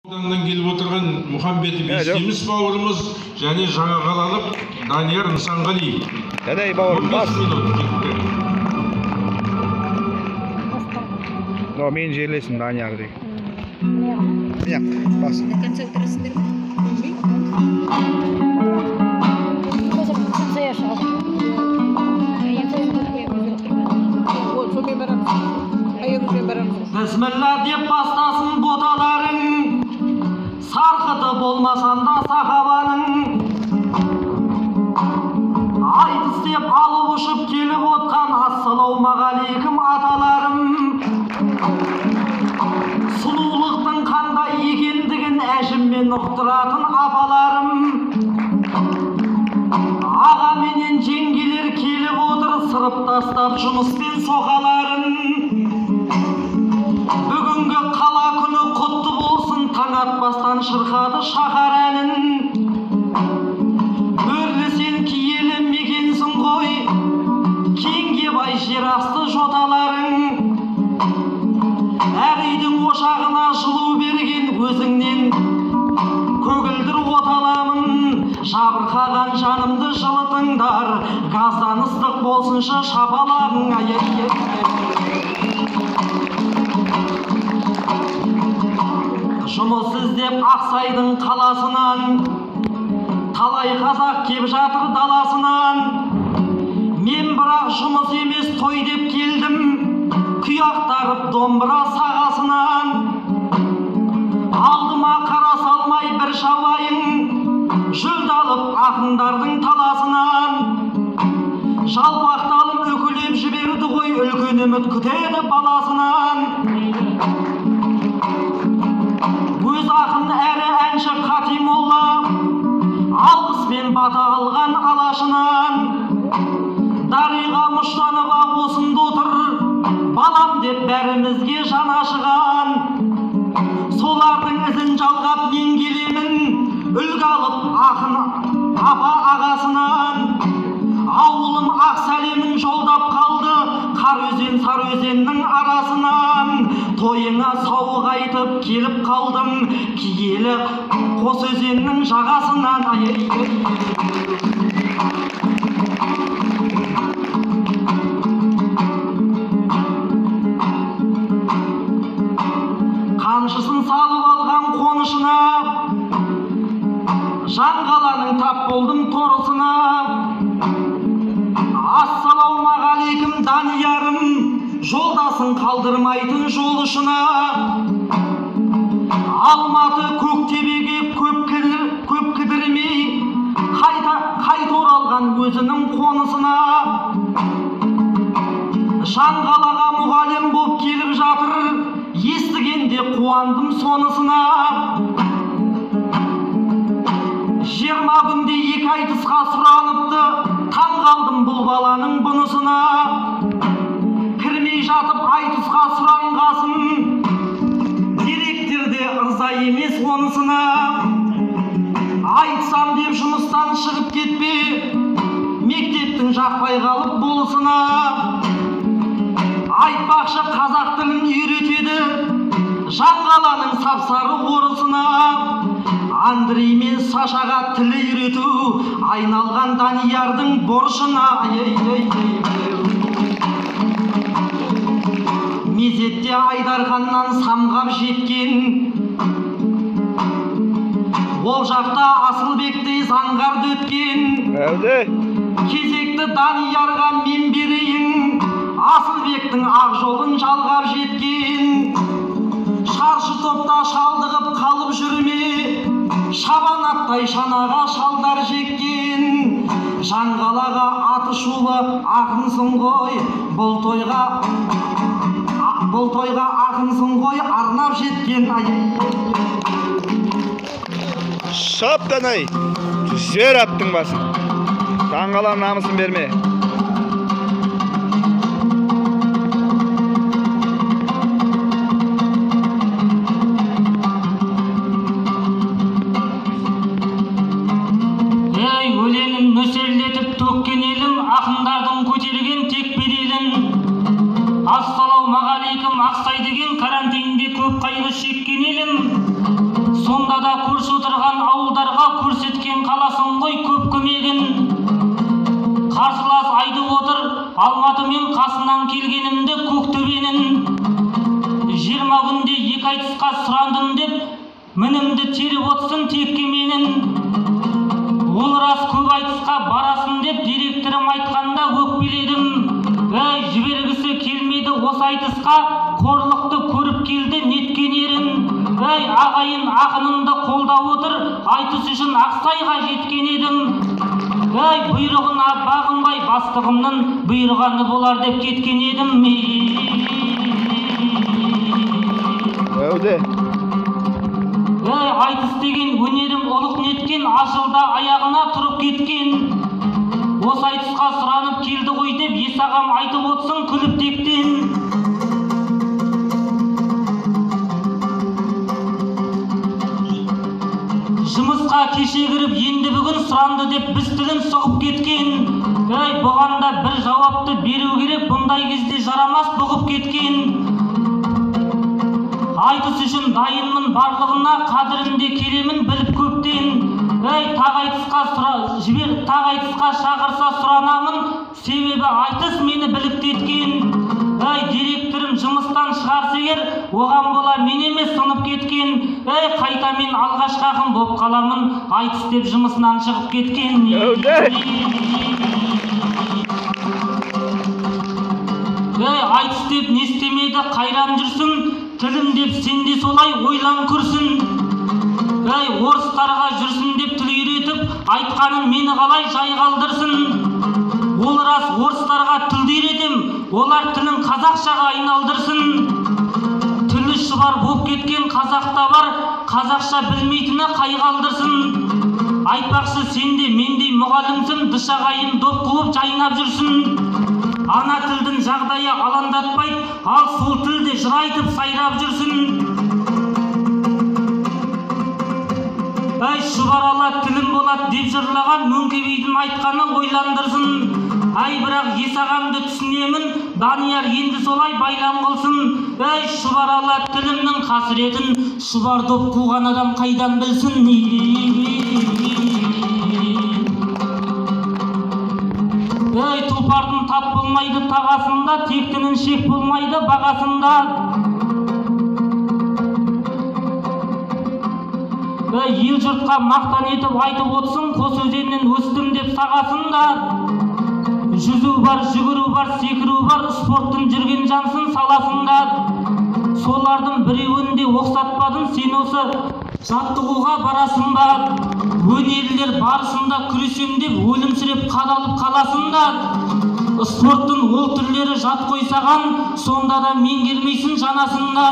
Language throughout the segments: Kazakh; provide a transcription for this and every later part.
Ауданнан келіп отырған Мұхамбетов естеміз бауырымыз және жаңа қалалық Данияр Нысанғали. Дәдей бауырым, бас. Но мен жерлесім Данияр дейік. Міне, бас. Концерт тұрасыңдар ма? Бісміллә деп бастасын боталарың, сарқыты болмасанда сахабаның. Айтыс деп алып ұшып келіп отқан ассалаумағалейкум аталарым. Сұлулықтың қандай екендігін әжіммен ұқтыратын апаларым. Аға менен жеңгелер келіп отыр, сырып тастап жұмыспен соқаларын. Бүгінгі қала күні құтты болсын, таң атпастан шырқады шаһар әнін. Өрлесен киелі мекенсің ғой, кеңге бай жер асты жоталарың. Әр үйдің ошағына жылу берген өзіңнен көгілдір оталамын. Жабырқаған жанымды жылытыңдар, газдан ыстық болсыншы шапалағың. Жұмыс іздеп Ақсайдың қаласынан, талай қазақ кеп жатыр даласынан. Мен бірақ жұмыс емес той деп келдім, күйақтарып домбыра сағасынан. Алдыма қара салмай бір шалайын, жүлде алып ақындардың таласынан. Жалпақталым өкілеп жіберді ғой, үлкен үміт күтеді баласынан. Өз ақын әрі әнші Қатимолла, алғыспен бата алған алашынан. Дариға Мұштанова осында отыр, балам деп бәрімізге жан ашыған. Солардың ізін жалғап мен келемін, үлгі алып ақын апа ағасынан. Ауылым Ақсәлемін жолдап қалды, Қарөзен Сарөзеннің арасынан. Тойыңа сауық айтып келіп қалдым, киелі қос өзеннің жағасынан. Қамшысын салып алған қонышына, жаңғаланың тап болдым торысына. Ассалаумағалейкум Даниярым, жолдасын қалдырмайтын жол ұшына. Алматы Көктебеге көп кідірмей, қайта оралған өзінің қонысына. Жаңғалаға мұғалім боп келіп жатыр, естігенде қуандым сонысына. 20 күнде 2 айтысқа сұраныпты, таң қалдым бұл баланың бұнысына. Кірмей жатып айтысқа сұранғасын, директорде ырза емес онысына. Айтсам деп жұмыстан шығып кетпе, мектептің жақпай қалып болысына. Айтпақшы қазақ тілін үйретеді, Жаңғаланың сапсары орысына. Андрей мен Сашаға тілі үйрету айналған Даниярдың борышына. Мезетте Айдарханнан самғап жеткен, ол жақта Асылбектей заңғарды өткен. Кезекті Даниярға мен берейін, Асылбектің ақ жолын жалғап жеткен. Шаршы топта шалдығып қалып жүрме, шабанаттай шанаға шалдар жеккен. Жаңғалаға аты шулы ақынсың ғой, бұл тойға ақынсың ғой, арнап жеткен. Шаптанай, жер аттың басын. Жаңғала намысын берме. Нөсерлетіп төккен елім, ақындардың көтерген тек беделін. Ассалаумағалейкум Ақсай деген карантинде көп қайғы шеккен елім. ортада көрші отырған ауылдарға көрсеткен қаласың ғой көп көмегін. Қарсылас айтып отыр Алматы мен қасынан келгенімді Көктөбенің. 20 күнде 2 айтысқа сұрандым деп мінімді теріп отсын текке менің. Ол рас көп айтысқа барасын деп директорым айтқанда өкпеледім. Жібергісі келмеді осы айтысқа, қорлықты көріп келді неткен ерін. Ағайын ақынымды қолдап отыр, айтыс үшін Ақсайға жеткен едім. Бұйрығына бағынбай бастығымның бұйырғаны болар деп кеткен едім. Айтыс деген өнерім ұлық неткен, ашылда аяғына тұрып кеткен. Осы айтысқа сұранып келді ғой деп Есағам айтып отсын күліп тектен. Жұмысқа кеше кіріп енді бүгін сұранды деп біз тілін соғып кеткен. Бұған да бір жауапты беру керек, бұндай кезде жарамас бұғып кеткен. Айтыс үшін дайынмын барлығына, қадірінде келемін біліп көптен. Тақ айтысқа шақырса сұранамын, себебі айтыс мені біліктеткен. Директорым жұмыстан шығарса егер, оған бола мен емес сынып кеткен. Қайта мен алғашқы ақын боп қаламын, айтыс деп жұмысынан шығып кеткен. Айтыс деп не істемеді қайран жүрсің, тілім деп сен де солай ойлан күрсін. Орыстарға жүрсін деп тіл үйретіп, айтқаның мені қалай жай қалдырсын. Ол рас орыстарға тілді үйретем, олар тілін қазақшаға айналдырсын. Тілі шұбар боп кеткен қазақта бар, қазақша білмейтіні қай қалдырсын. Айтпақшы сенде мендей мұғалімсің, дышағайын доп қуып жайнап жүрсін. Ана тілдің жағдайы алаңдатпайды, ал сол тілде жыр айтып сайрап жүрсін. Шұбарала тілім болады деп жырлаған Мөңкебейдің айтқаны ойландырсын. Бірақ Есағамды түсінемін, Данияр енді солай байлам қылсын. Шұбарала тілімнің қасіретін, шұбар доп қуған адам қайдан білсін. Тұлпардың тап болмайды тағасында, тектінің шек болмайды бағасында. Ел жұртқа мақтан етіп айтып отсын, қос өзеннен өстім деп сағасында. Жүзу бар, жүгіру бар, секіру бар, спорттың жүрген жансың саласында. Солардың біреуін де оқсатпадың, сен осы жаттығуға барасың ба? Өнерлілер барысында күресем деп өлімсіреп қадалып қаласында. Спорттың ол түрлері жат қойсаған, сонда да меңгермейсің жанасында.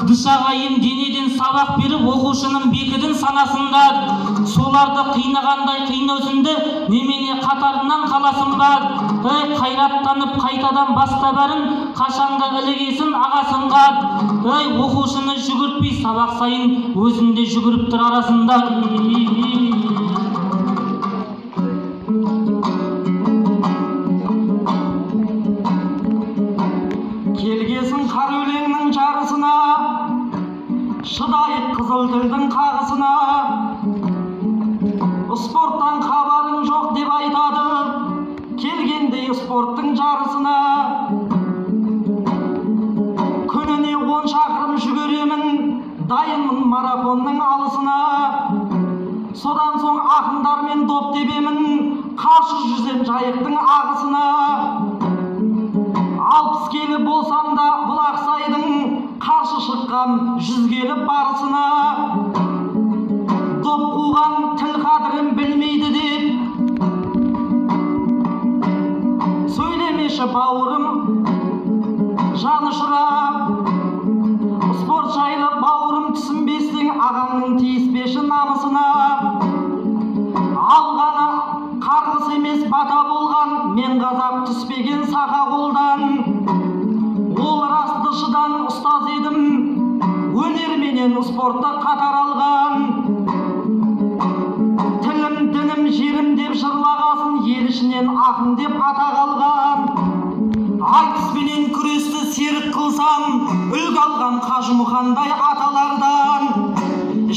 Дышағайын денеден сабақ беріп, оқушының бекідің санасында. Соларды қинағандай қинаусынды, немене қатарынан қаласың ба? Қайраттанып қайтадан баста бәрін, қашанда ілігесін ағасынға. Оқушыны жүгіртпей сабақ сайын, өзінде жүгіріп тұр арасында. Келгесін қар өлеңнің жарысына, шыдайық қызыл тілдің қағысына. Спорттан хабарың жоқ деп айтады, келгендей спорттың жарысына. Күніне 10 шақырым жүгіремін, дайынмын марафонның алысына. Содан соң ақындармен доп тебемін, қарсы жүзем жайықтың ағысына. 60 келі болсам да бұл Ақсайдың, қарсы шыққан 100 келі барысына. Доп қуған тіл қадірін білмейді деп сөйлемеші бауырым жаны ұшырап. Спорт жайлы бауырым түсінбесең, ағаңның тиіспеші намысына. Алғаны қарғыс емес бата болған, мен қазақ түспеген сақа қолдан. Ол растышыдан ұстаз едім, өнерменен спортта қатар алған. Тілім, дінім, жерім деп жырлағасын, ел ішінен ақын деп атақ алған. Айтыспенен күресті серік қылсам, үлгі алған Қажымұхандай аталардан.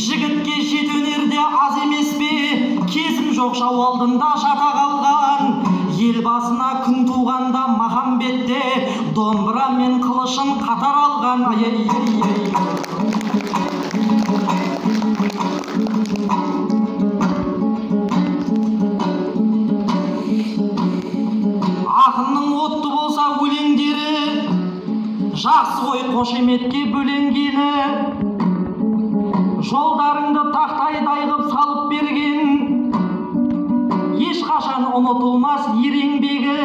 Жігіт қоршау алдында жата қалған, ел басына күн туғанда Махамбетте домбыра мен қылышын қатар алған. Ақынның отты болса өлеңдері, жақсы ғой қошеметке бөленгені, жолдарыңды тақтайдай қып салып берген, ешқашан ұмытылмас ер еңбегі.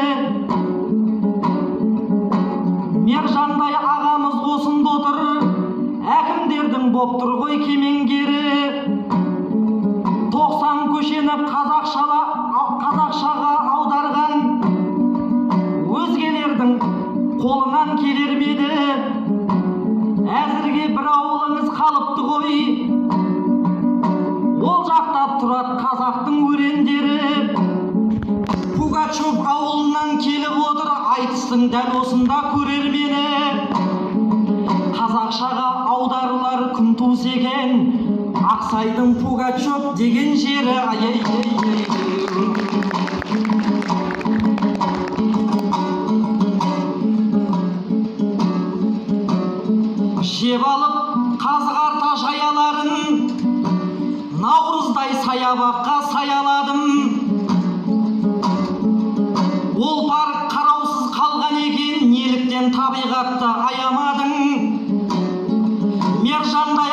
Мержандай ағамыз осында отыр, әкімдердің боп тұр ғой кемеңгері. 90 көшені қазақшаға аударған, өзгелердің қолынан келер ме еді? Әзірге бір ауылыңыз қалыпты ғой, ол жақта тұрады қазақтың өрендері. Пугачев ауылынан келіп отыр, айтыстың дәл осында көрер мені. Қазақшаға аударылар күн туса екен, Ақсайдың Пугачев деген жері. Жеп алып қазғарта жаяларын, наурыздай саябаққа саяладым. Ол парк қараусыз қалған екен, неліктен табиғатты аямадың? Мержандай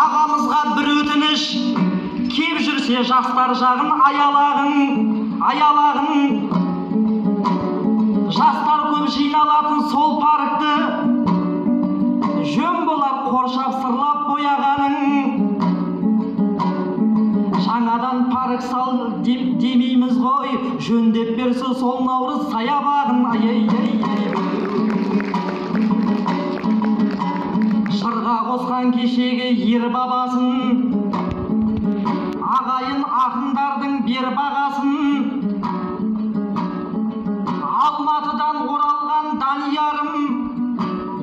ағамызға бір өтініш, кеп жүрсе жастар жағын аялағын. Жастар көп жиналатын сол паркты, жөн болар қоршап сырлап бояғаның. Жаңадан парк сал демейміз ғой, жөндеп берсе сол наурыз саябағын. Шырға қосқан кешегі ер бабасын, ағайын ақындардың бер бағасын. Алматыдан оралған Даниярым,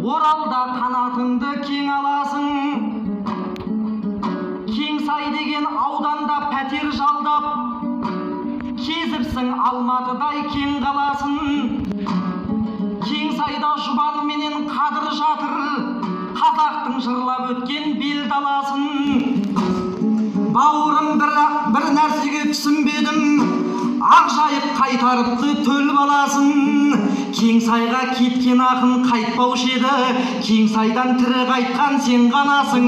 Оралда қанатыңды кең аласың. Кеңсай деген ауданда пәтер жалдап, кезіпсің Алматыдай кең қаласын. Кеңсайда жұбан менен қадыр жатыр, қазақтың жырлап өткен бел даласын. Бауырым бір нәрсеге түсінбедім, Ақжайық қайтарыпты төл баласын. Кеңсайға кеткен ақын қайтпаушы еді, Кеңсайдан тірі қайтқан сен ғанасың.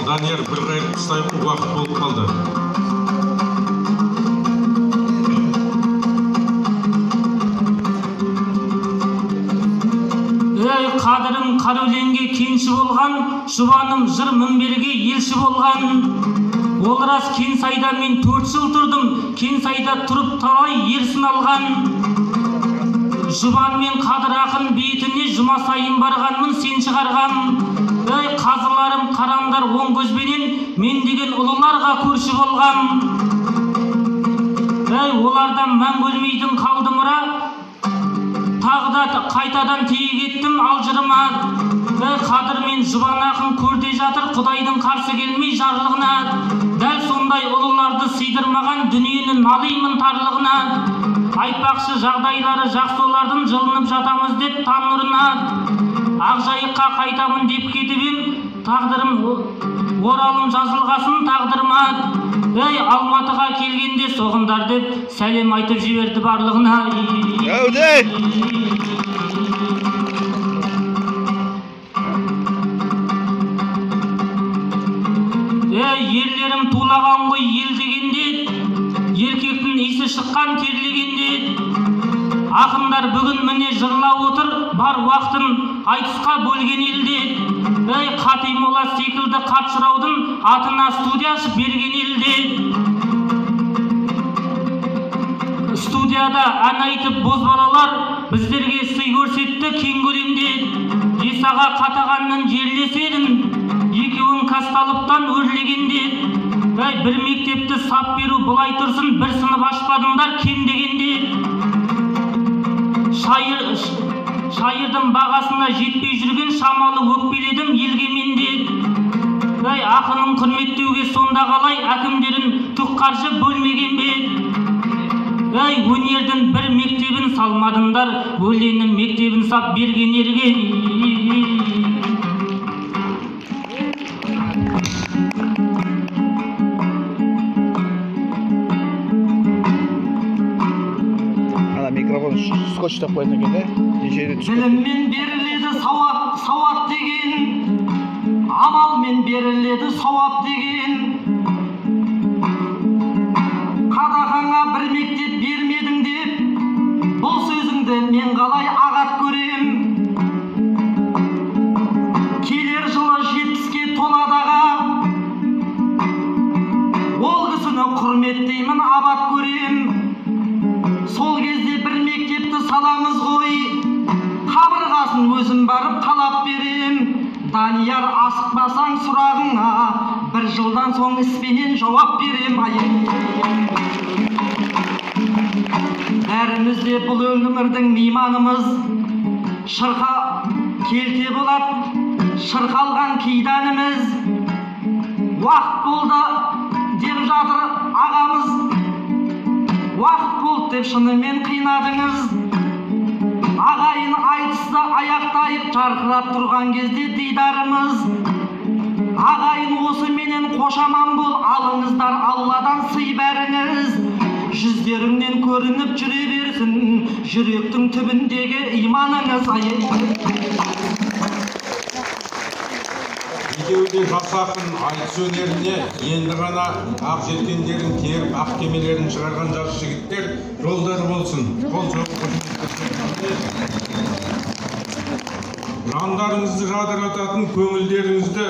Данияр, бір қайыр қыстайғы уақыт болып қалды. Қадырым қарөленге кенші болған, жұбаным жыр мінберге елші болған. Ол рас Кеңсайда мен 4 жыл тұрдым, Кеңсайда тұрып талай ерсін алған. Жұбан мен Қадыр ақын бетіне жұма сайын барғанмын сен шығарған. Қазыларым қараңдар оң көзбенен, мен деген ұлыларға көрші болған. Олардан мән бөлмейтін қалды мұра, тағы да қайтадан тие кеттім алжырыма. Қадыр мен жұбан ақын көрде жатыр, Құдайдың қарсы келмей жарлығына. Дәл сондай ұлыларды сыйдырмаған, дүниені налимын тарлығына. Айтпақшы жағдайлары жақсы олардың, жылынып жатамыз деп таң нұрына. Ақжайыққа қайтамын деп кетіп ем, тағдырым оралым жазылғасын тағдырыма. Алматыға келгенде соғындар деп сәлем айтып жіберді барлығына. Ерлерім тулаған ғой ел дегенде, еркектің исі шыққан терлегенде. Ақындар бүгін міне жырлап отыр, бар уақытын айтысқа бөлген елде. Қатимолла секілді қатшыраудың атына студия ашып берген елде. Студияда ән айтып бозбалалар біздерге сый көрсетті кең көлемде. Исаға қатағанның жерлеседің, екеуін касталыптан өрлегенде. Бір мектепті сап беру бұлай тұрсын, бір сынып ашпадыңдар кем дегенде. Шайырдың бағасына жетпей жүрген шамалы өкпеледім елге менде. осындай ақынын құрметтеуге сонда қалай әкімдерін түк қаржы бөлмеген бе? Ей, өнердің бір мектебін салмадыңдар, өлеңнің мектебін сап берген ерге. Микрофон скотчтап қоятын екен да. Біліммен беріледі сауат деген, амалмен беріледі сауап деген. Қадағаңа бір мектеп бермедің деп, бұл сөзіңді мен қалай ағат көрем. Келер жылы 70-ке толадаға, ол кісіні құрметтеймін, абат көрем. Сол кезде бір мектепті саламыз ғой, қабырғасын өзім барып қалап берем. Данияр, асықпасаң сұрағыңа, бір жылдан соң іспенен жауап берем. Бәріміз де бұл өмірдің мейманымыз, шырқа келте болады шырқалған кейданымыз. Уақыт болды деп жатыр ағамыз, уақыт болды деп шынымен қинадыңыз. Ағайын айтыста аяқтайық, жарқырап тұрған кезде дидарымыз. Ағайын осы менен қошаман бол, алыңыздар Алладан сый бәріңіз. Жүздеріңнен көрініп жүре берсін, жүректің түбіндегі иманыңыз. Екеуі де жас ақын айтыс өнеріне енді ғана ақ жеткендерін теріп, ақ кемелерін шығарған жас жігіттер жолдары болсын. Қол соғып жандарыңызды жадырататын көңілдеріңізді